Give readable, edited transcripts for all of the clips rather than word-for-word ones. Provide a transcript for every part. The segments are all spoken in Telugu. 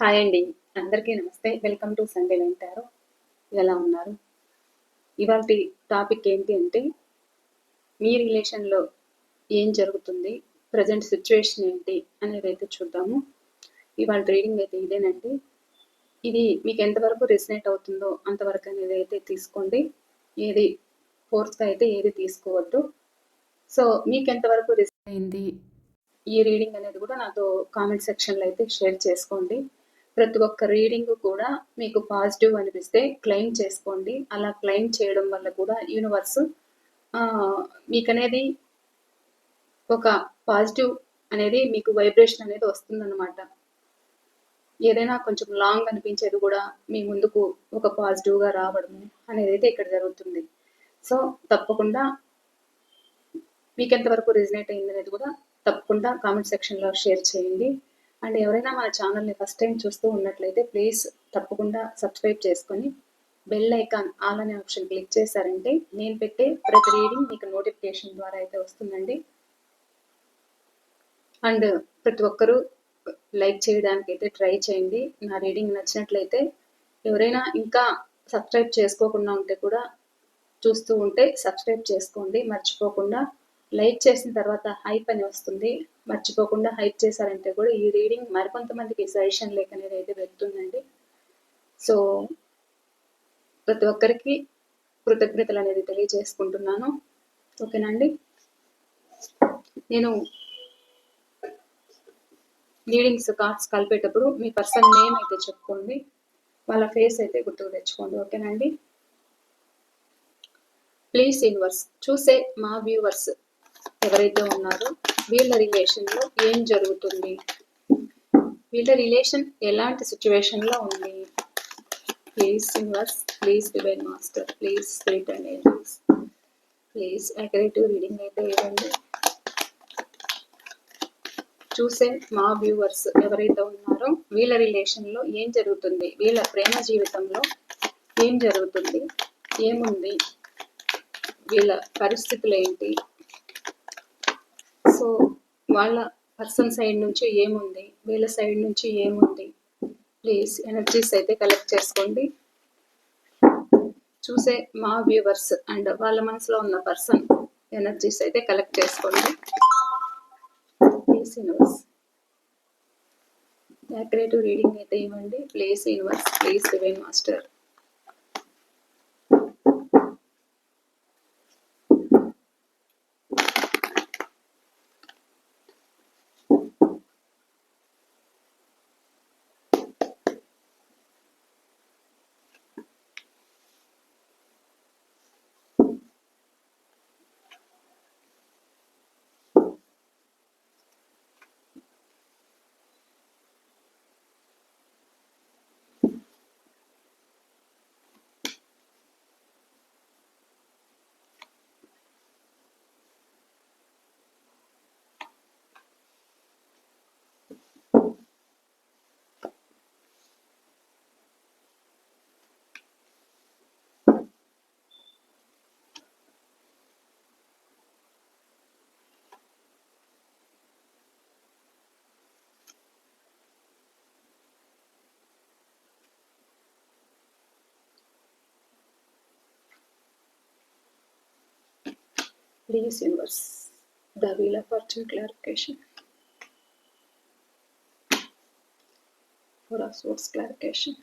హాయ్ అండి. అందరికీ నమస్తే. Welcome to Sunday line tarot. ఎలా ఉన్నారు? ఇవాల్టి టాపిక్ ఏంటి అంటే, మీ రిలేషన్‌లో ఏం జరుగుతుంది? ప్రెజెంట్ సిట్యుయేషన్ ఏంటి? అనేదైతే చూద్దాము. ఇవాల్టి రీడింగ్ అయితే ఇదేనండి. ఇది మీకు ఎంతవరకు రెసొనేట్ అవుతుందో అంతవరకు అనేది అయితే తీసుకోండి. ఏది ఫోర్స్‌గా అయితే ఏది తీసుకోవద్దు. సో, మీకు ఎంతవరకు రెసొనేట్ అయింది? ఈ రీడింగ్ అనేది కూడా నాతో కామెంట్ సెక్షన్‌లో అయితే షేర్ చేసుకోండి. ప్రతి ఒక్క రీడింగ్ కూడా మీకు పాజిటివ్ అనిపిస్తే క్లెయిమ్ చేసుకోండి. అలా క్లెయిమ్ చేయడం వల్ల కూడా యూనివర్స్ మీకనేది ఒక పాజిటివ్ అనేది మీకు వైబ్రేషన్ అనేది వస్తుందన్నమాట. ఏదైనా కొంచెం లాంగ్ అనిపించేది కూడా మీ ముందుకు ఒక పాజిటివ్‌గా రావడము అనేదైతే ఇక్కడ జరుగుతుంది. సో, తప్పకుండా మీకెంతవరకు రెసొనేట్ అయిందనేది కూడా తప్పకుండా కామెంట్ సెక్షన్‌లో షేర్ చేయండి. అండ్ ఎవరైనా మన ఛానల్‌ని ఫస్ట్ టైం చూస్తూ ఉన్నట్లయితే ప్లీజ్ తప్పకుండా సబ్స్క్రైబ్ చేసుకొని బెల్ ఐకాన్ ఆల్ అనే ఆప్షన్ క్లిక్ చేశారంటే నేను పెట్టే ప్రతి రీడింగ్ మీకు నోటిఫికేషన్ ద్వారా అయితే వస్తుందండి. అండ్ ప్రతి ఒక్కరూ లైక్ చేయడానికి అయితే ట్రై చేయండి. నా రీడింగ్ నచ్చినట్లయితే ఎవరైనా ఇంకా సబ్స్క్రైబ్ చేసుకోకుండా ఉంటే కూడా చూస్తూ ఉంటే సబ్స్క్రైబ్ చేసుకోండి మర్చిపోకుండా. లైక్ చేసిన తర్వాత హైప్ అని వస్తుంది, మర్చిపోకుండా హైప్ చేశారంటే కూడా ఈ రీడింగ్ మరికొంతమందికి సజెషన్ లేక అనేది అయితే వెళ్తుందండి. సో ప్రతి ఒక్కరికి కృతజ్ఞతలు అనేది తెలియజేసుకుంటున్నాను. ఓకేనండి. నేను రీడింగ్స్ కార్డ్స్ కలిపేటప్పుడు మీ పర్సన్ నేమ్ అయితే చెప్పుకోండి, వాళ్ళ ఫేస్ అయితే గుర్తుకు తెచ్చుకోండి. ఓకేనండి. ప్లీజ్ యూనివర్స్, చూసే మా వ్యూవర్స్ ఎవరైతే ఉన్నారో వీళ్ళ రిలేషన్లో ఏం జరుగుతుంది, వీళ్ళ రిలేషన్ ఎలాంటి సిచ్యువేషన్లో ఉంది. Please universe, please divine master, please spirit and angels, please accurate reading అయితే ఇవ్వండి. చూసే మా వ్యూవర్స్ ఎవరైతే ఉన్నారో వీళ్ళ రిలేషన్లో ఏం జరుగుతుంది, వీళ్ళ ప్రేమ జీవితంలో ఏం జరుగుతుంది, ఏముంది, వీళ్ళ పరిస్థితులు ఏంటి, సో వాళ్ళ పర్సన్ సైడ్ నుంచి ఏముంది, వీళ్ళ సైడ్ నుంచి ఏముంది. ప్లీజ్ ఎనర్జీస్ అయితే కలెక్ట్ చేసుకోండి. చూసే మా వ్యూవర్స్ అండ్ వాళ్ళ మనసులో ఉన్న పర్సన్ ఎనర్జీస్ అయితే కలెక్ట్ చేసుకోండి. ప్లీజ్ యూనివర్స్, యాక్యురేటివ్ రీడింగ్ అయితే ఇవ్వండి. Please universe, please divine master. Please universe, the wheel of fortune clarification, four of swords clarification,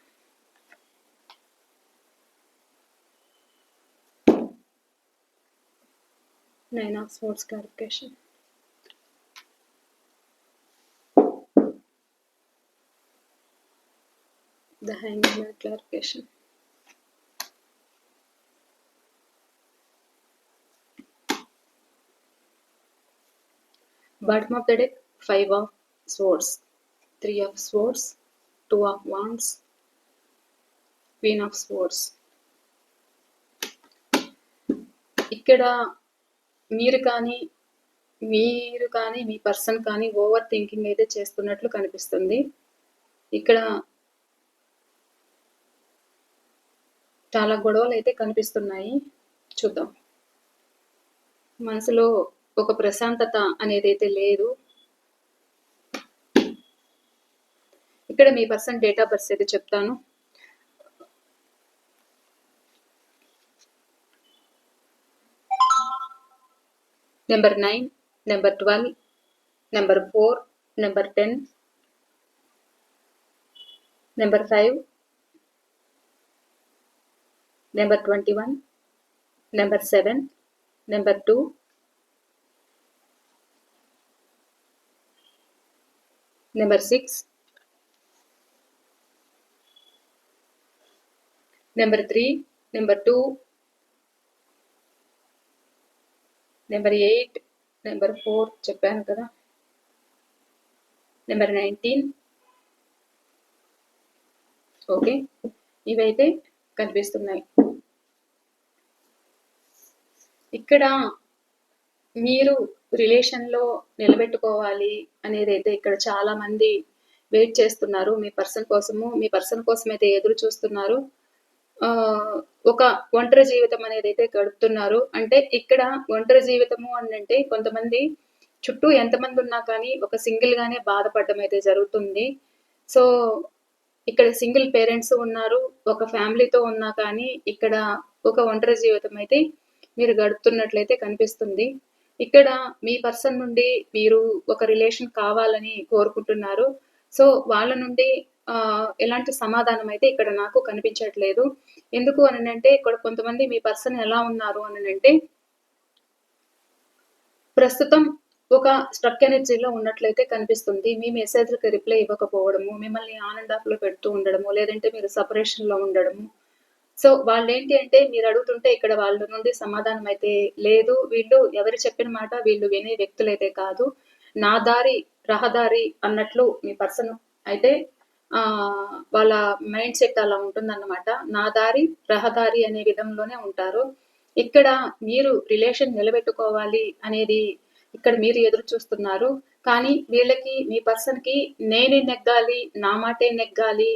nine of swords clarification, the hangman clarification, bottom of the deck, five of swords, three of swords, two of wands, queen of swords. ఇక్కడ మీరు కానీ మీ పర్సన్ కానీ ఓవర్ థింకింగ్ అయితే చేస్తున్నట్లు కనిపిస్తుంది. ఇక్కడ చాలా గొడవలు అయితే కనిపిస్తున్నాయి. చూద్దాం. మనసులో ఒక ప్రశాంతత అనేది అయితే లేదు. ఇక్కడ మీ పర్సన్ డేట్ ఆఫ్ బర్త్ అయితే చెప్తాను. Number 9, number 12, number 4, number 10, number 5, number 21, number 7, number 2, number 6, number 3, number 2, number 8, number 4 చెప్పాను కదా, నెంబర్ 19. ఓకే, ఇవైతే కనిపిస్తున్నాయి. ఇక్కడ మీరు రిలేషన్లో నిలబెట్టుకోవాలి అనేది అయితే ఇక్కడ చాలా మంది వెయిట్ చేస్తున్నారు మీ పర్సన్ కోసము. మీ పర్సన్ కోసం అయితే ఎదురు చూస్తున్నారు. ఒక ఒంటరి జీవితం అనేది అయితే గడుపుతున్నారు. అంటే ఇక్కడ ఒంటరి జీవితము అని అంటే కొంతమంది చుట్టూ ఎంతమంది ఉన్నా కానీ ఒక సింగిల్ గానే బాధపడడం అయితే జరుగుతుంది. సో ఇక్కడ సింగిల్ పేరెంట్స్ ఉన్నారు, ఒక ఫ్యామిలీతో ఉన్నా కానీ ఇక్కడ ఒక ఒంటరి జీవితం అయితే మీరు గడుపుతున్నట్లయితే కనిపిస్తుంది. ఇక్కడ మీ పర్సన్ నుండి మీరు ఒక రిలేషన్ కావాలని కోరుకుంటున్నారు. సో వాళ్ళ నుండి ఎలాంటి సమాధానం అయితే ఇక్కడ నాకు కనిపించట్లేదు. ఎందుకు అని అంటే ఇక్కడ కొంతమంది మీ పర్సన్ ఎలా ఉన్నారు అని అంటే ప్రస్తుతం ఒక స్ట్రక్ ఎనర్జీలో ఉన్నట్లయితే కనిపిస్తుంది. మీ మెసేజ్‌లకి రిప్లై ఇవ్వకపోవడము, మిమ్మల్ని ఆన్ అండ్ ఆఫ్‌లో పెడుతూ ఉండడము, లేదంటే మీరు సెపరేషన్‌లో ఉండడము. సో వాళ్ళేంటి అంటే మీరు అడుగుతుంటే ఇక్కడ వాళ్ళ నుండి సమాధానం అయితే లేదు. వీళ్ళు ఎవరు చెప్పిన మాట వీళ్ళు వినే వ్యక్తులైతే కాదు. నా దారి రహదారి అన్నట్లు మీ పర్సన్ అయితే వాళ్ళ మైండ్ సెట్ అలా ఉంటుందన్నమాట. నా దారి రహదారి అనే విధంలోనే ఉంటారు. ఇక్కడ మీరు రిలేషన్ నిలబెట్టుకోవాలి అనేది ఇక్కడ మీరు ఎదురు చూస్తున్నారు. కానీ వీళ్ళకి మీ పర్సన్‌కి నేనే నెగ్గాలి, నా మాటే నెగ్గాలి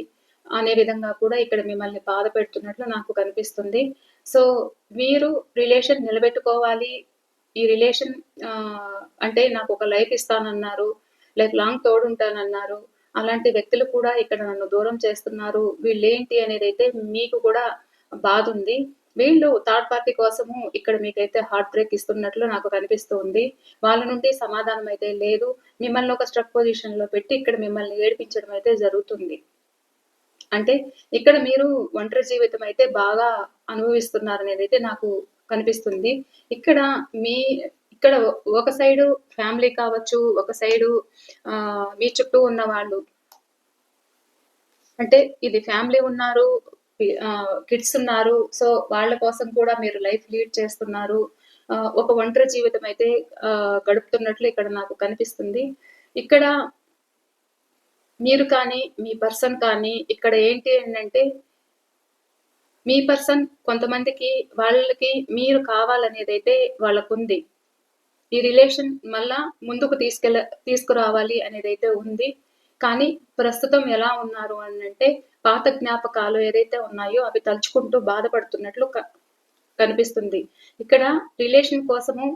అనే విధంగా కూడా ఇక్కడ మిమ్మల్ని బాధ పెడుతున్నట్లు నాకు కనిపిస్తుంది. సో మీరు రిలేషన్ నిలబెట్టుకోవాలి. ఈ రిలేషన్ అంటే నాకు ఒక లైఫ్ ఇస్తానన్నారు, లైఫ్ లాంగ్ తోడుంటానన్నారు. అలాంటి వ్యక్తులు కూడా ఇక్కడ నన్ను దూరం చేస్తున్నారు. వీళ్ళేంటి అనేదైతే మీకు కూడా బాధుంది. వీళ్ళు థర్డ్ పార్టీ కోసము ఇక్కడ మీకైతే హార్ట్ బ్రేక్ ఇస్తున్నట్లు నాకు కనిపిస్తుంది. వాళ్ళ నుండి సమాధానం అయితే లేదు. మిమ్మల్ని ఒక స్ట్రక్ పొజిషన్‌లో పెట్టి ఇక్కడ మిమ్మల్ని ఏడిపించడం అయితే జరుగుతుంది. అంటే ఇక్కడ మీరు ఒంటరి జీవితం అయితే బాగా అనుభవిస్తున్నారనేదైతే నాకు కనిపిస్తుంది. ఇక్కడ ఇక్కడ ఒక సైడు ఫ్యామిలీ కావచ్చు, ఒక సైడు మీ చుట్టూ ఉన్నవాళ్ళు. అంటే ఇది ఫ్యామిలీ ఉన్నారు, కిడ్స్ ఉన్నారు. సో వాళ్ళ కోసం కూడా మీరు లైఫ్ లీడ్ చేస్తున్నారు. ఒక ఒంటరి జీవితం అయితే గడుపుతున్నట్లు ఇక్కడ నాకు కనిపిస్తుంది. ఇక్కడ మీరు కానీ, మీ పర్సన్ కానీ ఇక్కడ ఏంటి అనంటే మీ పర్సన్ కొంతమందికి వాళ్ళకి మీరు కావాలనేదైతే వాళ్ళకుంది. ఈ రిలేషన్ మళ్ళా ముందుకు తీసుకురావాలి అనేదైతే ఉంది. కానీ ప్రస్తుతం ఎలా ఉన్నారు అనంటే పాత జ్ఞాపకాలు ఏదైతే ఉన్నాయో అవి తలుచుకుంటూ బాధపడుతున్నట్లు కనిపిస్తుంది. ఇక్కడ రిలేషన్ కోసము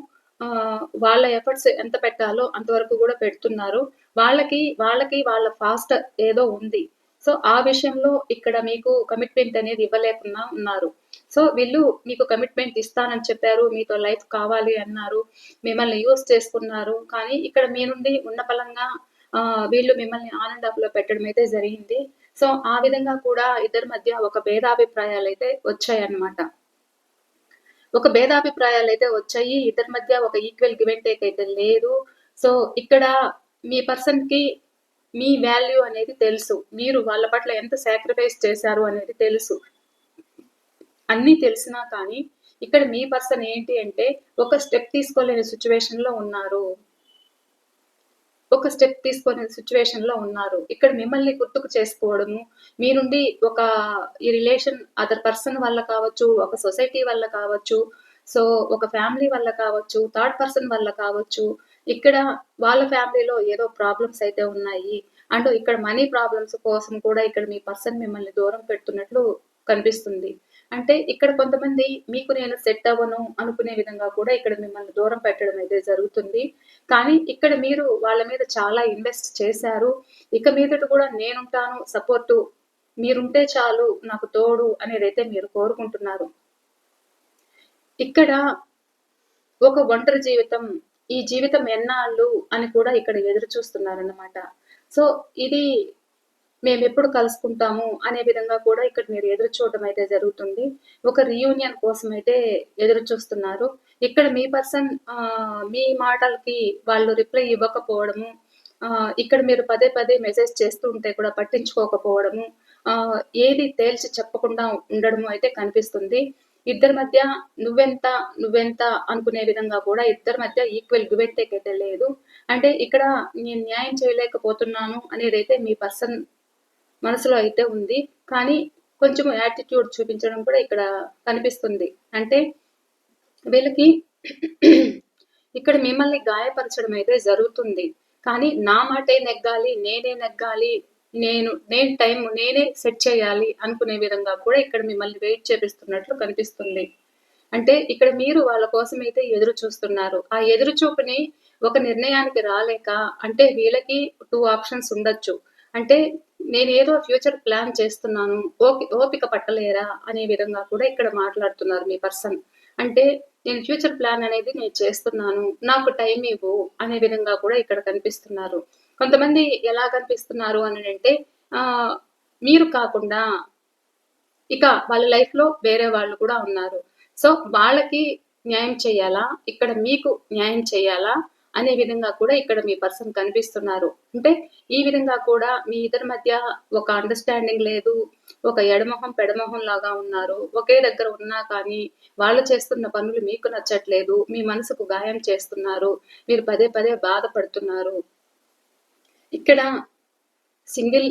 వాళ్ళ ఎఫర్ట్స్ ఎంత పెట్టాలో అంతవరకు కూడా పెడుతున్నారు. వాళ్ళకి వాళ్ళ ఫాస్ట్ ఏదో ఉంది. సో ఆ విషయంలో ఇక్కడ మీకు కమిట్మెంట్ అనేది ఇవ్వలేకుండా ఉన్నారు. సో వీళ్ళు మీకు కమిట్మెంట్ ఇస్తానని చెప్పారు, మీతో లైఫ్ కావాలి అన్నారు, మిమ్మల్ని యూజ్ చేసుకున్నారు. కానీ ఇక్కడ మీ నుండి ఉన్న పలంగా వీళ్ళు మిమ్మల్ని ఆన్ అండ్ ఆఫ్‌లో పెట్టడం అయితే జరిగింది. సో ఆ విధంగా కూడా ఇద్దరి మధ్య ఒక భేదాభిప్రాయాలైతే వచ్చాయన్నమాట. ఒక భేదాభిప్రాయాలైతే వచ్చాయి. ఇద్దరి మధ్య ఒక ఈక్వల్ గివ్ అండ్ టేక్ అయితే లేదు. సో ఇక్కడ మీ పర్సన్‌కి మీ వాల్యూ అనేది తెలుసు. మీరు వాళ్ళ పట్ల ఎంత సాక్రిఫైస్ చేశారు అనేది తెలుసు. అన్నీ తెలిసినా కానీ ఇక్కడ మీ పర్సన్ ఏంటి అంటే ఒక స్టెప్ తీసుకోలేని సిట్యుయేషన్‌లో ఉన్నారు. ఒక స్టెప్ తీసుకునే సిట్యుయేషన్‌లో ఉన్నారు. ఇక్కడ మిమ్మల్ని గుర్తుకు చేసుకోవడము, మీ నుండి ఒక ఈ రిలేషన్ అదర్ పర్సన్ వల్ల కావచ్చు, ఒక సొసైటీ వల్ల కావచ్చు, సో ఒక ఫ్యామిలీ వల్ల కావచ్చు, థర్డ్ పర్సన్ వల్ల కావచ్చు. ఇక్కడ వాళ్ళ ఫ్యామిలీలో ఏదో ప్రాబ్లమ్స్ అయితే ఉన్నాయి. అండ్ ఇక్కడ మనీ ప్రాబ్లమ్స్ కోసం కూడా ఇక్కడ మీ పర్సన్ మిమ్మల్ని దూరం పెడుతున్నట్లు కనిపిస్తుంది. అంటే ఇక్కడ కొంతమంది మీకు నేను సెట్ అవ్వను అనుకునే విధంగా కూడా ఇక్కడ మిమ్మల్ని దూరం పెట్టడం అయితే జరుగుతుంది. కానీ ఇక్కడ మీరు వాళ్ళ మీద చాలా ఇన్వెస్ట్ చేశారు. ఇక మీదట కూడా నేనుంటాను సపోర్టు, మీరుంటే చాలు నాకు తోడు అనేదైతే మీరు కోరుకుంటున్నారు. ఇక్కడ ఒక ఒంటరి జీవితం, ఈ జీవితం ఎన్నాళ్ళు అని కూడా ఇక్కడ ఎదురు చూస్తున్నారన్నమాట. సో ఇది మేమెప్పుడు కలుసుకుంటాము అనే విధంగా కూడా ఇక్కడ మీరు ఎదురు చూడడం అయితే జరుగుతుంది. ఒక రీయూనియన్ కోసం అయితే ఎదురు చూస్తున్నారు. ఇక్కడ మీ పర్సన్ మీ మాటలకి వాళ్ళు రిప్లై ఇవ్వకపోవడము, ఇక్కడ మీరు పదే పదే మెసేజ్ చేస్తూ ఉంటే కూడా పట్టించుకోకపోవడము, ఏది తేల్చి చెప్పకుండా ఉండడము అయితే కనిపిస్తుంది. ఇద్దరి మధ్య నువ్వెంత నువ్వెంత అనుకునే విధంగా కూడా ఇద్దరి మధ్య ఈక్వల్ గివ్ అండ్ టేక్ అయితే లేదు. అంటే ఇక్కడ నేను న్యాయం చేయలేకపోతున్నాను అనేదైతే మీ పర్సన్ మనసులో అయితే ఉంది. కానీ కొంచెం యాటిట్యూడ్ చూపించడం కూడా ఇక్కడ కనిపిస్తుంది. అంటే వీళ్ళకి ఇక్కడ మిమ్మల్ని గాయపరచడం అయితే జరుగుతుంది. కానీ నా మాటే నెగ్గాలి, నేనే నెగ్గాలి, నేను టైం నేనే సెట్ చేయాలి అనుకునే విధంగా కూడా ఇక్కడ మిమ్మల్ని వెయిట్ చేపిస్తున్నట్లు కనిపిస్తుంది. అంటే ఇక్కడ మీరు వాళ్ళ కోసం అయితే ఎదురు చూస్తున్నారు. ఆ ఎదురు చూపుని ఒక నిర్ణయానికి రాలేక, అంటే వీళ్ళకి 2 ఆప్షన్స్ ఉండొచ్చు. అంటే నేనేదో ఫ్యూచర్ ప్లాన్ చేస్తున్నాను, ఓపిక పట్టలేరా అనే విధంగా కూడా ఇక్కడ మాట్లాడుతున్నారు మీ పర్సన్. అంటే నేను ఫ్యూచర్ ప్లాన్ అనేది నేను చేస్తున్నాను, నాకు టైం ఇవ్వు అనే విధంగా కూడా ఇక్కడ కనిపిస్తున్నారు. కొంతమంది ఎలా కనిపిస్తున్నారు అని అంటే మీరు కాకుండా ఇక వాళ్ళ లైఫ్లో వేరే వాళ్ళు కూడా ఉన్నారు. సో వాళ్ళకి న్యాయం చేయాలా, ఇక్కడ మీకు న్యాయం చేయాలా అనే విధంగా కూడా ఇక్కడ మీ పర్సన్ కనిపిస్తున్నారు. అంటే ఈ విధంగా కూడా మీ ఇద్దరి మధ్య ఒక అండర్స్టాండింగ్ లేదు, ఒక ఎడమొహం పెడమొహం లాగా ఉన్నారు. ఒకే దగ్గర ఉన్నా కానీ వాళ్ళు చేస్తున్న పనులు మీకు నచ్చట్లేదు, మీ మనసుకు గాయం చేస్తున్నారు, మీరు పదే పదే బాధపడుతున్నారు. ఇక్కడ సింగిల్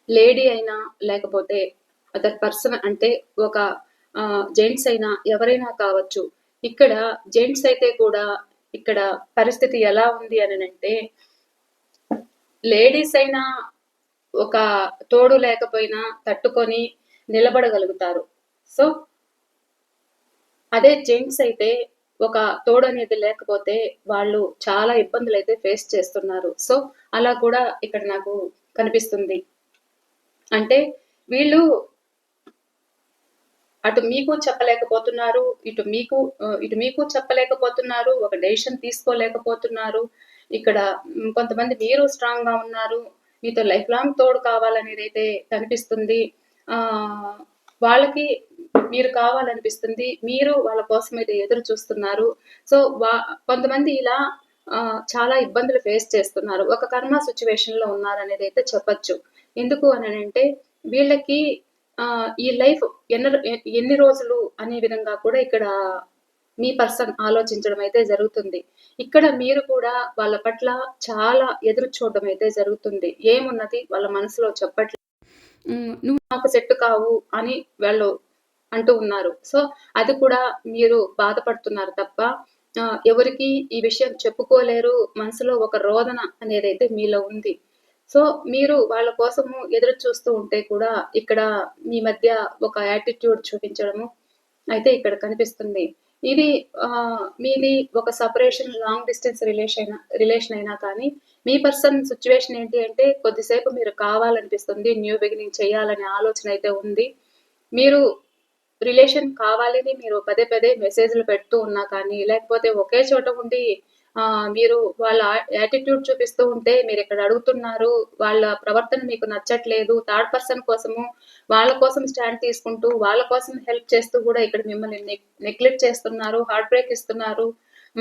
లేడీ అయినా లేకపోతే అదర్ పర్సన్ అంటే ఒక జెంట్స్ అయినా ఎవరైనా కావచ్చు. ఇక్కడ జెంట్స్ అయితే కూడా ఇక్కడ పరిస్థితి ఎలా ఉంది అని అంటే లేడీస్ అయినా ఒక తోడు లేకపోయినా తట్టుకొని నిలబడగలుగుతారు. సో అదే జెంట్స్ అయితే ఒక తోడు అనేది లేకపోతే వాళ్ళు చాలా ఇబ్బందులు అయితే ఫేస్ చేస్తున్నారు. సో అలా కూడా ఇక్కడ నాకు కనిపిస్తుంది. అంటే వీళ్ళు అటు మీకు చెప్పలేకపోతున్నారు, ఇటు మీకు చెప్పలేకపోతున్నారు, ఒక డెసిషన్ తీసుకోలేకపోతున్నారు. ఇక్కడ కొంతమంది మీరు స్ట్రాంగ్ గా ఉన్నారు, మీతో లైఫ్ లాంగ్ తోడు కావాలనేది అయితే కనిపిస్తుంది. వాళ్ళకి మీరు కావాలనిపిస్తుంది, మీరు వాళ్ళ కోసం అయితే ఎదురు చూస్తున్నారు. సో కొంతమంది ఇలా చాలా ఇబ్బందులు ఫేస్ చేస్తున్నారు, ఒక కర్మ సిచ్యువేషన్ లో ఉన్నారు అనేది అయితే చెప్పచ్చు. ఎందుకు అని అంటే వీళ్ళకి ఈ లైఫ్ ఎన్ని రోజులు అనే విధంగా కూడా ఇక్కడ మీ పర్సన్ ఆలోచించడం అయితే జరుగుతుంది. ఇక్కడ మీరు కూడా వాళ్ళ పట్ల చాలా ఎదురు చూడడం అయితే జరుగుతుంది. ఏమున్నది వాళ్ళ మనసులో చెప్పట్లేదు, నువ్వు నాకు సెట్ కావు అని వాళ్ళు అంటూ ఉన్నారు. సో అది కూడా మీరు బాధపడుతున్నారు తప్ప ఎవరికి ఈ విషయం చెప్పుకోలేరు. మనసులో ఒక రోదన అనేది అయితే మీలో ఉంది. సో మీరు వాళ్ళ కోసము ఎదురు చూస్తూ ఉంటే కూడా ఇక్కడ మీ మధ్య ఒక యాటిట్యూడ్ చూపించడము అయితే ఇక్కడ కనిపిస్తుంది. ఇది మీది ఒక సపరేషన్ లాంగ్ డిస్టెన్స్ రిలేషన్ అయినా కానీ మీ పర్సన్ సిచ్యువేషన్ ఏంటి అంటే కొద్దిసేపు మీరు కావాలనిపిస్తుంది, న్యూ బిగినింగ్ చేయాలనే ఆలోచన అయితే ఉంది. మీరు రిలేషన్ కావాలని మీరు పదే పదే మెసేజ్లు పెడుతూ ఉన్నా కానీ లేకపోతే ఒకే చోట ఉండి మీరు వాళ్ళ యాటిట్యూడ్ చూపిస్తూ ఉంటే మీరు ఇక్కడ అడుగుతున్నారు, వాళ్ళ ప్రవర్తన మీకు నచ్చట్లేదు, థర్డ్ పర్సన్ కోసము వాళ్ళ కోసం స్టాండ్ తీసుకుంటూ వాళ్ళ కోసం హెల్ప్ చేస్తూ కూడా ఇక్కడ మిమ్మల్ని నెగ్లెక్ట్ చేస్తున్నారు, హార్ట్ బ్రేక్ ఇస్తున్నారు,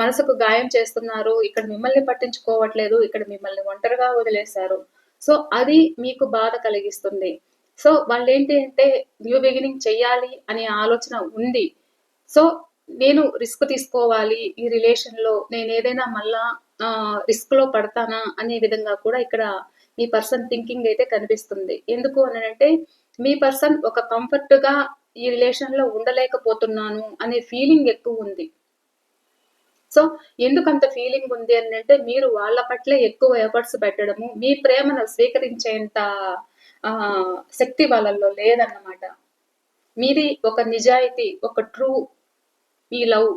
మనసుకు గాయం చేస్తున్నారు, ఇక్కడ మిమ్మల్ని పట్టించుకోవట్లేదు, ఇక్కడ మిమ్మల్ని ఒంటరిగా వదిలేశారు. సో అది మీకు బాధ కలిగిస్తుంది. సో వాళ్ళు ఏంటి అంటే న్యూ బిగినింగ్ చెయ్యాలి అనే ఆలోచన ఉంది. సో నేను రిస్క్ తీసుకోవాలి ఈ రిలేషన్ లో, నేను ఏదైనా మళ్ళా రిస్క్ లో పడతానా అనే విధంగా కూడా ఇక్కడ మీ పర్సన్ థింకింగ్ అయితే కనిపిస్తుంది. ఎందుకు అని అంటే మీ పర్సన్ ఒక కంఫర్ట్ గా ఈ రిలేషన్ లో ఉండలేకపోతున్నాను అనే ఫీలింగ్ ఎక్కువ ఉంది. సో ఎందుకంత ఫీలింగ్ ఉంది అని అంటే మీరు వాళ్ళ పట్లే ఎక్కువ ఎఫర్ట్స్ పెట్టడము, మీ ప్రేమను స్వీకరించేంత శక్తి వాళ్ళల్లో లేదన్నమాట. మీది ఒక నిజాయితీ, ఒక ట్రూ మీ లవ్.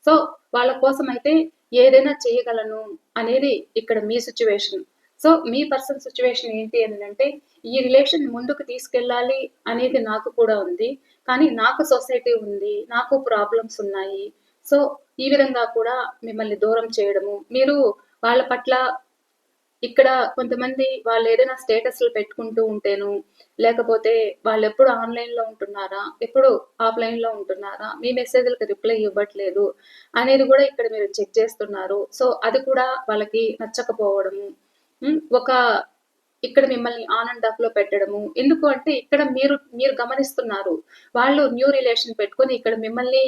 సో, వాళ్ళ కోసమైతే ఏదైనా చేయగలను అనేది ఇక్కడ మీ సిట్యుయేషన్. సో, మీ పర్సన్ సిట్యుయేషన్ ఏంటి అనంటే, ఈ రిలేషన్ ముందుకు తీసుకెళ్ళాలి అనేది నాకు కూడా ఉంది. కానీ నాకు సొసైటీ ఉంది. నాకు ప్రాబ్లమ్స్ ఉన్నాయి. సో, ఈ విధంగా కూడా మిమ్మల్ని దూరం చేయడము. మీరు వాళ్ళ పట్ల ఇక్కడ కొంతమంది వాళ్ళేదైనా స్టేటస్‌లు పెట్టుకుంటూ ఉంటేను, లేకపోతే వాళ్ళెప్పుడు ఆన్‌లైన్‌లో ఉంటున్నారా? ఎప్పుడు ఆఫ్‌లైన్‌లో ఉంటున్నారా? మీ మెసేజ్‌లకి రిప్లై ఇవ్వట్లేదు అనేది గూడా ఇక్కడ మీరు చెక్ చేస్తున్నారు. సో, అది కూడా వాళ్ళకి నచ్చకపోవడము. ఒక ఇక్కడ మిమ్మల్ని ఆన్ అండ్ ఆఫ్‌లో పెట్టడము. ఎందుకు అంటే ఇక్కడ మీరు మీరు గమనిస్తున్నారు. వాళ్ళు న్యూ రిలేషన్ పెట్టుకొని ఇక్కడ మిమ్మల్ని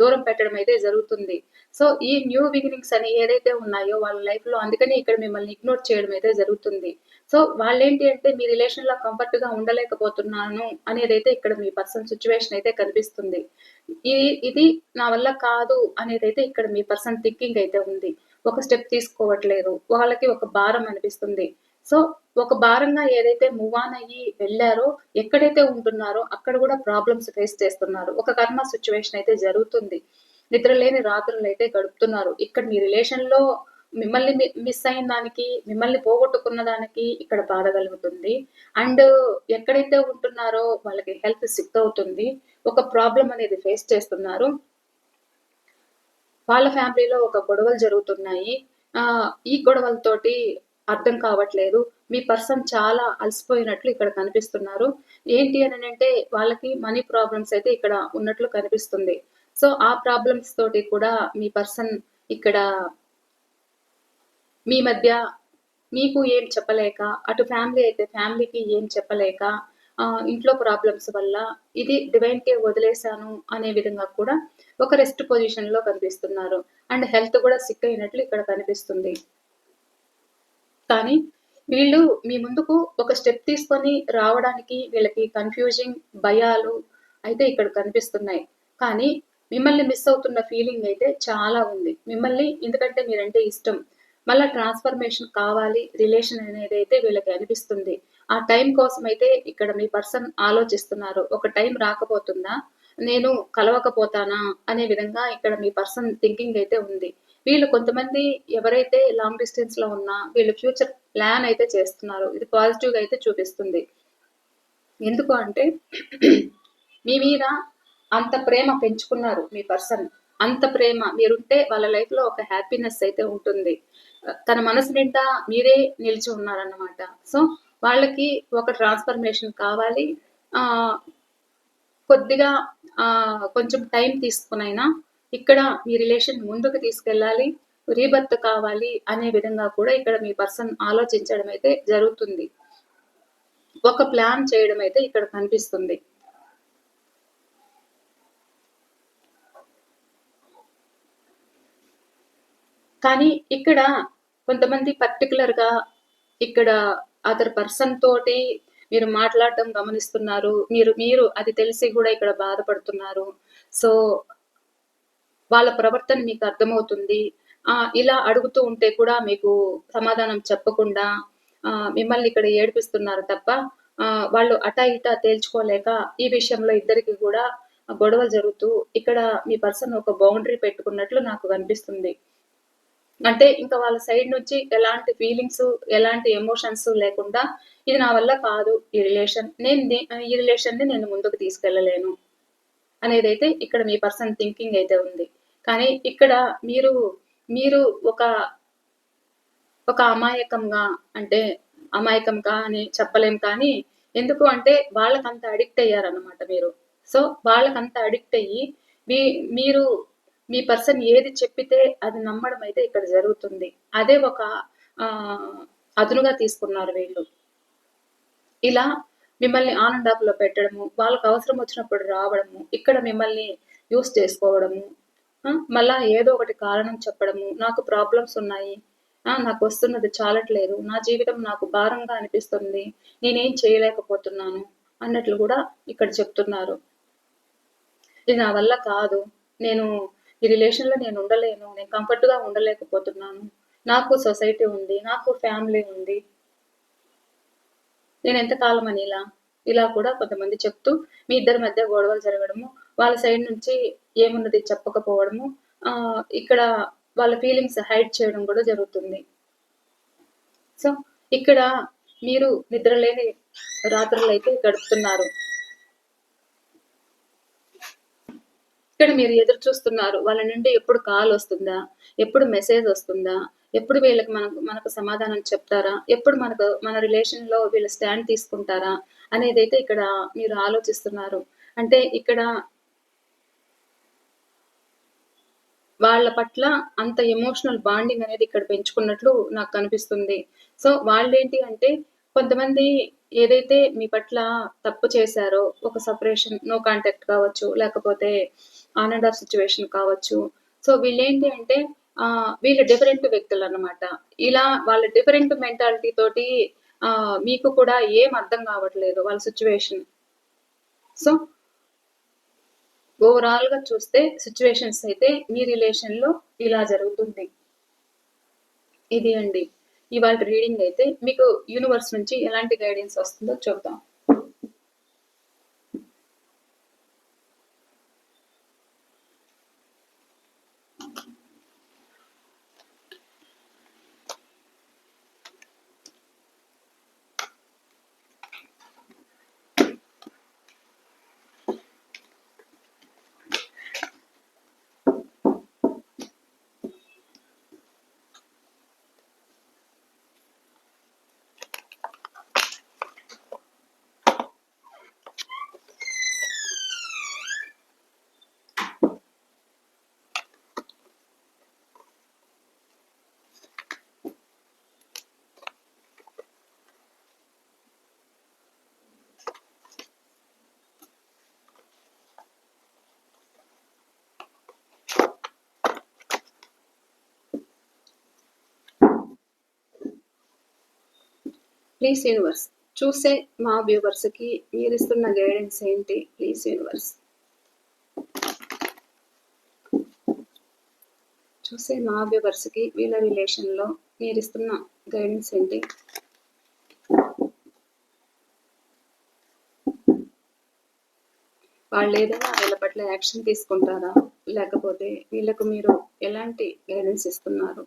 దూరం పెట్టడం అయితే జరుగుతుంది. సో, ఈ న్యూ బిగినింగ్స్ అని ఏదైతే ఉన్నాయో వాళ్ళ లైఫ్‌లో అందుకని ఇక్కడ మిమ్మల్ని ఇగ్నోర్ చేయడం అయితే జరుగుతుంది. సో, వాళ్ళేంటి అంటే మీ రిలేషన్‌లో కంఫర్ట్‌గా ఉండలేకపోతున్నాను అనేదైతే ఇక్కడ మీ పర్సన్ సిట్యుయేషన్ అయితే కనిపిస్తుంది. ఇది నా వల్ల కాదు అనేదైతే ఇక్కడ మీ పర్సన్ థింకింగ్ అయితే ఉంది. ఒక స్టెప్ తీసుకోవట్లేదు. వాళ్ళకి ఒక భారం అనిపిస్తుంది. సో, ఒక భారంగా ఏదైతే మూవ్ ఆన్ అయ్యి వెళ్లారో, ఎక్కడైతే ఉంటున్నారో అక్కడ గూడా ప్రాబ్లమ్స్ ఫేస్ చేస్తున్నారు. ఒక కర్మ సిట్యుయేషన్ అయితే జరుగుతుంది. నిద్రలేని రాత్రులైతే గడుపుతున్నారు. ఇక్కడ మీ రిలేషన్‌లో మిమ్మల్ని మిస్ అయిన దానికి, మిమ్మల్ని పోగొట్టుకున్న దానికి ఇక్కడ బాధ కలుగుతుంది. అండ్ ఎక్కడైతే ఉంటున్నారో వాళ్ళకి హెల్త్ సిక్ అవుతుంది. ఒక ప్రాబ్లమ్ అనేది ఫేస్ చేస్తున్నారు. వాళ్ళ ఫ్యామిలీలో ఒక గొడవలు జరుగుతున్నాయి. ఈ గొడవలతోటి అర్థం కావట్లేదు. మీ పర్సన్ చాలా అలసిపోయినట్లు ఇక్కడ కనిపిస్తున్నారు. ఏంటి అనంటే వాళ్ళకి మనీ ప్రాబ్లమ్స్ అయితే ఇక్కడ ఉన్నట్లు కనిపిస్తుంది. సో, ఆ ప్రాబ్లమ్స్ తోటి కూడా మీ పర్సన్ ఇక్కడ మీ మధ్య మీకు ఏం చెప్పలేక, అటు ఫ్యామిలీ అయితే ఫ్యామిలీకి ఏం చెప్పలేక, ఇంట్లో ప్రాబ్లమ్స్ వల్ల ఇది డివైన్‌కే వదిలేసాను అనే విధంగా కూడా ఒక రెస్ట్ పొజిషన్‌లో కనిపిస్తున్నారు. అండ్ హెల్త్ కూడా సిక్ అయినట్లు ఇక్కడ కనిపిస్తుంది. కానీ వీళ్ళు మీ ముందుకు ఒక స్టెప్ తీసుకొని రావడానికి వీళ్ళకి కన్‌ఫ్యూజింగ్, భయాలు అయితే ఇక్కడ కనిపిస్తున్నాయి. కానీ మిమ్మల్ని మిస్ అవుతున్న ఫీలింగ్ అయితే చాలా ఉంది. మిమ్మల్ని ఎందుకంటే మీరంటే ఇష్టం. మళ్ళా ట్రాన్స్‌ఫర్మేషన్ కావాలి రిలేషన్ అనేదైతే వీళ్ళకి అనిపిస్తుంది. ఆ టైం కోసమైతే ఇక్కడ మీ పర్సన్ ఆలోచిస్తున్నారు. ఒక టైం రాకపోతుందా? నేను కలవకపోతానా? అనే విధంగా ఇక్కడ మీ పర్సన్ థింకింగ్ అయితే ఉంది. వీళ్ళు కొంతమంది ఎవరైతే లాంగ్ డిస్టెన్స్‌లో ఉన్నా వీళ్ళు ఫ్యూచర్ ప్లాన్ అయితే చేస్తున్నారు. ఇది పాజిటివ్‌గా అయితే చూపిస్తుంది. ఎందుకు అంటే మీ మీద అంత ప్రేమ పెంచుకున్నారు మీ పర్సన్. అంత ప్రేమ మీరుంటే వాళ్ళ లైఫ్‌లో ఒక హ్యాపీనెస్ అయితే ఉంటుంది. తన మనసు నిండా మీరే నిలిచి ఉన్నారన్నమాట. సో, వాళ్ళకి ఒక ట్రాన్స్‌ఫర్మేషన్ కావాలి. ఆహ్, కొద్దిగా కొంచెం టైం తీసుకొనైనా ఇక్కడ మీ రిలేషన్ ముందుకు తీసుకెళ్ళాలి. రీబర్త్ కావాలి అనే విధంగా కూడా ఇక్కడ మీ పర్సన్ ఆలోచించడం అయితే జరుగుతుంది. ఒక ప్లాన్ చేయడం అయితే ఇక్కడ కనిపిస్తుంది. కానీ ఇక్కడ కొంతమంది పర్టిక్యులర్‌గా ఇక్కడ అదర్ పర్సన్ తోటి మీరు మాట్లాడటం గమనిస్తున్నారు. మీరు మీరు అది తెలిసి గూడా ఇక్కడ బాధపడుతున్నారు. సో, వాళ్ళ ప్రవర్తన మీకు అర్థమవుతుంది. ఇలా అడుగుతూ ఉంటే కూడా మీకు సమాధానం చెప్పకుండా మిమ్మల్ని ఇక్కడ ఏడిపిస్తున్నారు తప్ప వాళ్ళు అటా ఇటా తేల్చుకోలేక ఈ విషయంలో ఇద్దరికి గూడా గొడవలు జరుగుతూ ఇక్కడ మీ పర్సన్ ఒక బౌండరీ పెట్టుకున్నట్లు నాకు కనిపిస్తుంది. అంటే ఇంక వాళ్ళ సైడ్ నుంచి ఎలాంటి ఫీలింగ్స్, ఎలాంటి ఎమోషన్స్ లేకుండా ఇది నా వల్ల కాదు ఈ రిలేషన్. ఈ రిలేషన్‌ని నేను ముందుకు తీసుకెళ్ళలేను అనేదైతే ఇక్కడ మీ పర్సన్ థింకింగ్ అయితే ఉంది. కానీ ఇక్కడ మీరు, మీరు ఒక, ఒక అమాయకంగా అంటే అమాయకంగా అని చెప్పలేం కానీ ఎందుకు అంటే వాళ్ళకంత అడిక్ట్ అయ్యారన్నమాట మీరు. సో, వాళ్ళకంత అడిక్ట్ అయ్యి మీ మీరు మీ పర్సన్ ఏది చెప్పితే అది నమ్మడం అయితే ఇక్కడ జరుగుతుంది. అదే ఒక ఆహ్, అదునుగా తీసుకున్నారు వీళ్ళు. ఇలా మిమ్మల్ని ఆన్ అండ్ ఆఫ్‌లో పెట్టడము, వాళ్ళకి అవసరం వచ్చినప్పుడు రావడము, ఇక్కడ మిమ్మల్ని యూజ్ చేసుకోవడము, మళ్ళా ఏదో ఒకటి కారణం చెప్పడము, నాకు ప్రాబ్లమ్స్ ఉన్నాయి. నాకొస్తున్నది చాలట్లేదు. నా జీవితం నాకు భారంగా అనిపిస్తుంది. నేనేం చేయలేకపోతున్నాను అన్నట్లు గూడా ఇక్కడ చెప్తున్నారు. ఇది నా వల్ల కాదు. నేను ఈ రిలేషన్‌లో నేను ఉండలేను. నేను కంఫర్ట్‌గా ఉండలేకపోతున్నాను. నాకు సొసైటీ ఉంది. నాకు ఫ్యామిలీ ఉంది. నేనెంత కాలమని ఇలా? ఇలా కూడా కొంతమంది చెప్తూ మీ ఇద్దరి మధ్య గొడవలు జరగడము, వాళ్ళ సైడ్ నుంచి ఏమున్నది చెప్పకపోవడము, ఇక్కడ వాళ్ళ ఫీలింగ్స్ హైడ్ చేయడం కూడా జరుగుతుంది. సో ఇక్కడ మీరు నిద్రలేని రాత్రులైతే గడుపుతున్నారు. ఇక్కడ మీరు ఎదురు చూస్తున్నారు. వాళ్ళ నుండి ఎప్పుడు కాల్ వస్తుందా? ఎప్పుడు మెసేజ్ వస్తుందా? ఎప్పుడు వీళ్ళకి మనకు సమాధానం చెప్తారా? ఎప్పుడు మన రిలేషన్‌లో వీళ్ళు స్టాండ్ తీసుకుంటారా? అనేదైతే ఇక్కడ మీరు ఆలోచిస్తున్నారు. అంటే ఇక్కడ వాళ్ళ పట్ల అంత ఎమోషనల్ బాండింగ్ అనేది ఇక్కడ పెంచుకున్నట్లు నాకు కనిపిస్తుంది. సో వాళ్ళేంటి అంటే కొంతమంది ఏదైతే మీ పట్ల తప్పు చేశారో, ఒక సెపరేషన్, నో కాంటాక్ట్ కావచ్చు, లేకపోతే ఆన్ అండ్ ఆఫ్ సిట్యుయేషన్ కావచ్చు. సో వీళ్ళేంటి అంటే వీళ్ళు డిఫరెంట్ వ్యక్తులన్నమాట. ఇలా వాళ్ళ డిఫరెంట్ మెంటాలిటీ తోటి మీకు కూడా ఏం అర్థం కావట్లేదు వాళ్ళ సిట్యుయేషన్. సో ఓవరాల్‌గా చూస్తే సిట్యుయేషన్స్ అయితే మీ రిలేషన్‌లో ఇలా జరుగుతుంది. ఇది అండి. ఇవాల్టి రీడింగ్ అయితే మీకు యూనివర్స్ నుంచి ఎలాంటి గైడెన్స్ వస్తుందో చూద్దాం. ప్లీజ్ యూనివర్స్, చూసే మా వ్యూవర్స్‌కి మీరిస్తున్న గైడెన్స్ ఏంటి? Please universe. చూసే మా వ్యూవర్స్‌కి వీళ్ళ రిలేషన్‌లో మీరిస్తున్న గైడెన్స్ ఏంటి? వాళ్ళేదైనా వీళ్ళ పట్ల యాక్షన్ తీసుకుంటారా? లేకపోతే వీళ్ళకు మీరు ఎలాంటి గైడెన్స్ ఇస్తున్నారు?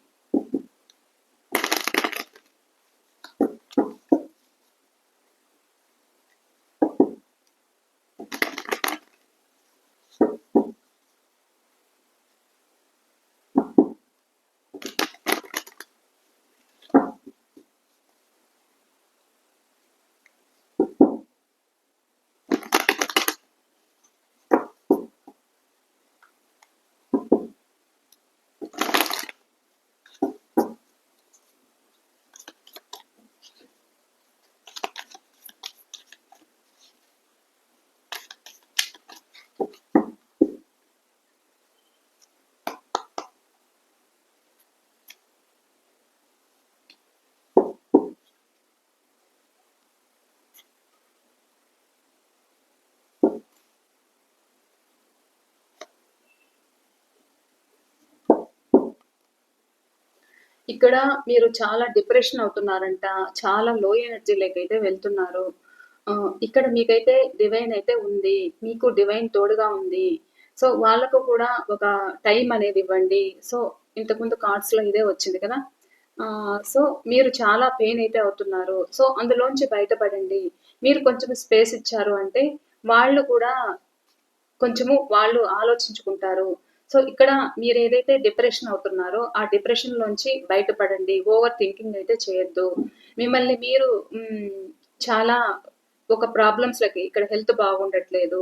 ఇక్కడ మీరు చాలా డిప్రెషన్ అవుతున్నారంట. చాలా లో ఎనర్జీ‌లోకైతే వెళ్తున్నారు. ఇక్కడ మీకైతే డివైన్ అయితే ఉంది. మీకు డివైన్ తోడుగా ఉంది. సో, వాళ్ళకు కూడా ఒక టైం అనేది ఇవ్వండి. సో, ఇంతకుముందు కార్డ్స్‌లో ఇదే వచ్చింది కదా! సో, మీరు చాలా పెయిన్ అయితే అవుతున్నారు. సో, అందులోంచి బయటపడండి. మీరు కొంచెం స్పేస్ ఇచ్చారు అంటే, వాళ్ళు కూడా కొంచెము వాళ్ళు ఆలోచించుకుంటారు. సో, ఇక్కడ మీరేదైతే డిప్రెషన్ అవుతున్నారో, ఆ డిప్రెషన్‌లోంచి బయటపడండి. ఓవర్ థింకింగ్ అయితే చేయొద్దు. మిమ్మల్ని మీరు చాలా ఒక ప్రాబ్లమ్స్‌లకి ఇక్కడ హెల్త్ బాగుండట్లేదు.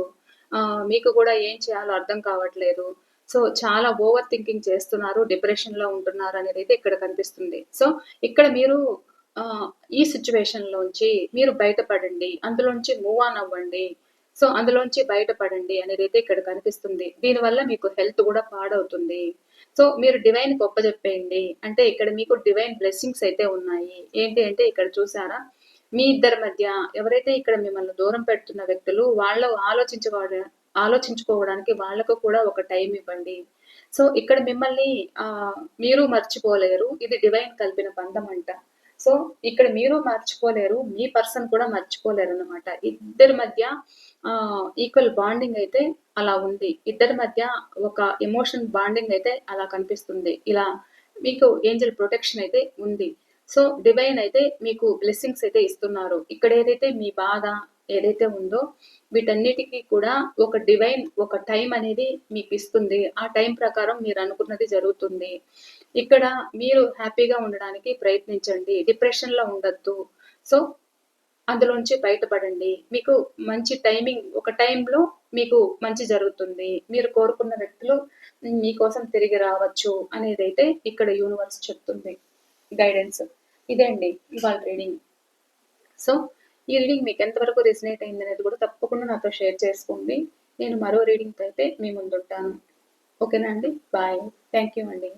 మీకు కూడా ఏం చేయాలో అర్థం కావట్లేదు. సో, చాలా ఓవర్ థింకింగ్ చేస్తున్నారు. డిప్రెషన్‌లో ఉంటున్నారు అనేదైతే ఇక్కడ కనిపిస్తుంది. సో, ఇక్కడ మీరు ఈ సిట్యుయేషన్‌లోంచి మీరు బయటపడండి. అందులోంచి మూవ్ ఆన్ అవ్వండి. సో, అందులోంచి బయటపడండి అనేదైతే ఇక్కడ కనిపిస్తుంది. దీనివల్ల మీకు హెల్త్ గూడా పాడవుతుంది. సో, మీరు డివైన్‌కి ఒప్పజెప్పేయండి. అంటే ఇక్కడ మీకు డివైన్ బ్లెస్సింగ్స్ అయితే ఉన్నాయి. ఏంటి అంటే ఇక్కడ చూసారా? మీ ఇద్దరి మధ్య ఎవరైతే ఇక్కడ మిమ్మల్ని దూరం పెడుతున్న వ్యక్తులు వాళ్ళు ఆలోచించుకోవడానికి వాళ్ళకు కూడా ఒక టైం ఇవ్వండి. సో, ఇక్కడ మిమ్మల్ని మీరు మర్చిపోలేరు. ఇది డివైన్ కలిపిన బంధం అంట. సో ఇక్కడ మీరు మర్చిపోలేరు, మీ పర్సన్ కూడా మర్చిపోలేరు అనమాట. ఇద్దరి మధ్య ఈక్వల్ బాండింగ్ అయితే అలా ఉంది. ఇద్దరి మధ్య ఒక ఎమోషన్ బాండింగ్ అయితే అలా కనిపిస్తుంది. ఇలా మీకు ఏంజెల్ ప్రొటెక్షన్ అయితే ఉంది. సో డివైన్ అయితే మీకు బ్లెస్సింగ్స్ అయితే ఇస్తున్నారు. ఇక్కడ ఏదైతే మీ బాధ ఏదైతే ఉందో వీటన్నిటికీ కూడా ఒక డివైన్ ఒక టైం అనేది మీకు ఇస్తుంది. ఆ టైం ప్రకారం మీరు అనుకున్నది జరుగుతుంది. ఇక్కడ మీరు హ్యాపీగా ఉండడానికి ప్రయత్నించండి. డిప్రెషన్‌లో ఉండొద్దు. సో అందులోంచి బయటపడండి. మీకు మంచి టైమింగ్ ఒక టైంలో మీకు మంచి జరుగుతుంది. మీరు కోరుకున్న వ్యక్తులు మీకోసం తిరిగి రావచ్చు అనేదైతే ఇక్కడ యూనివర్స్ చెప్తుంది. గైడెన్స్. ఇదే అండి ఇవాళ రీడింగ్. సో ఈ రీడింగ్ మీకు ఎంతవరకు రెసినేట్ అయిందనేది కూడా తప్పకుండా నాతో షేర్ చేసుకోండి. నేను మరో రీడింగ్‌తో అయితే మీ ముందుంటాను. ఓకేనా అండి? బాయ్. థ్యాంక్ యూ అండి.